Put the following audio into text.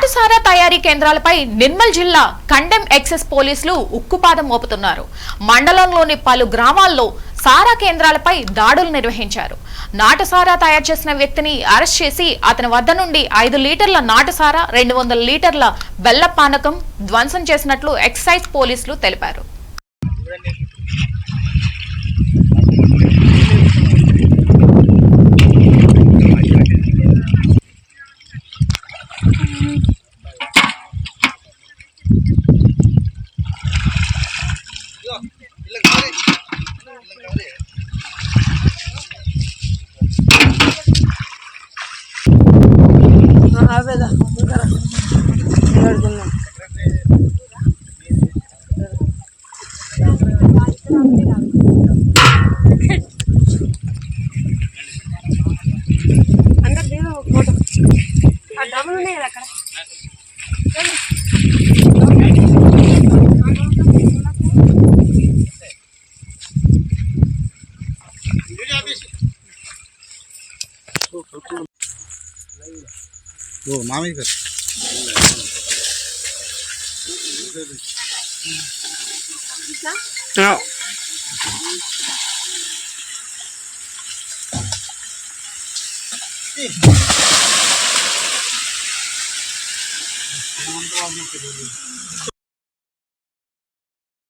నాటుసారా తయారీ కేంద్రాలపై నిర్మల్ జిల్లా కండెం ఎక్సెస్ పోలీసులు ఉక్కుపాదం మోపుతున్నారు. మండలంలోని పలు గ్రామాల్లో సారా కేంద్రాలపై దాడులు నిర్వహించారు. నాటుసారా తయారు చేసిన వ్యక్తిని అరెస్ట్ చేసి అతని వద్ద నుండి 5 లీటర్ల నాటుసారా 200 లీటర్ల బెల్ల పానకం ధ్వంసం చేసినట్లు ఎక్సైజ్ పోలీసులు తెలిపారు. मामी कर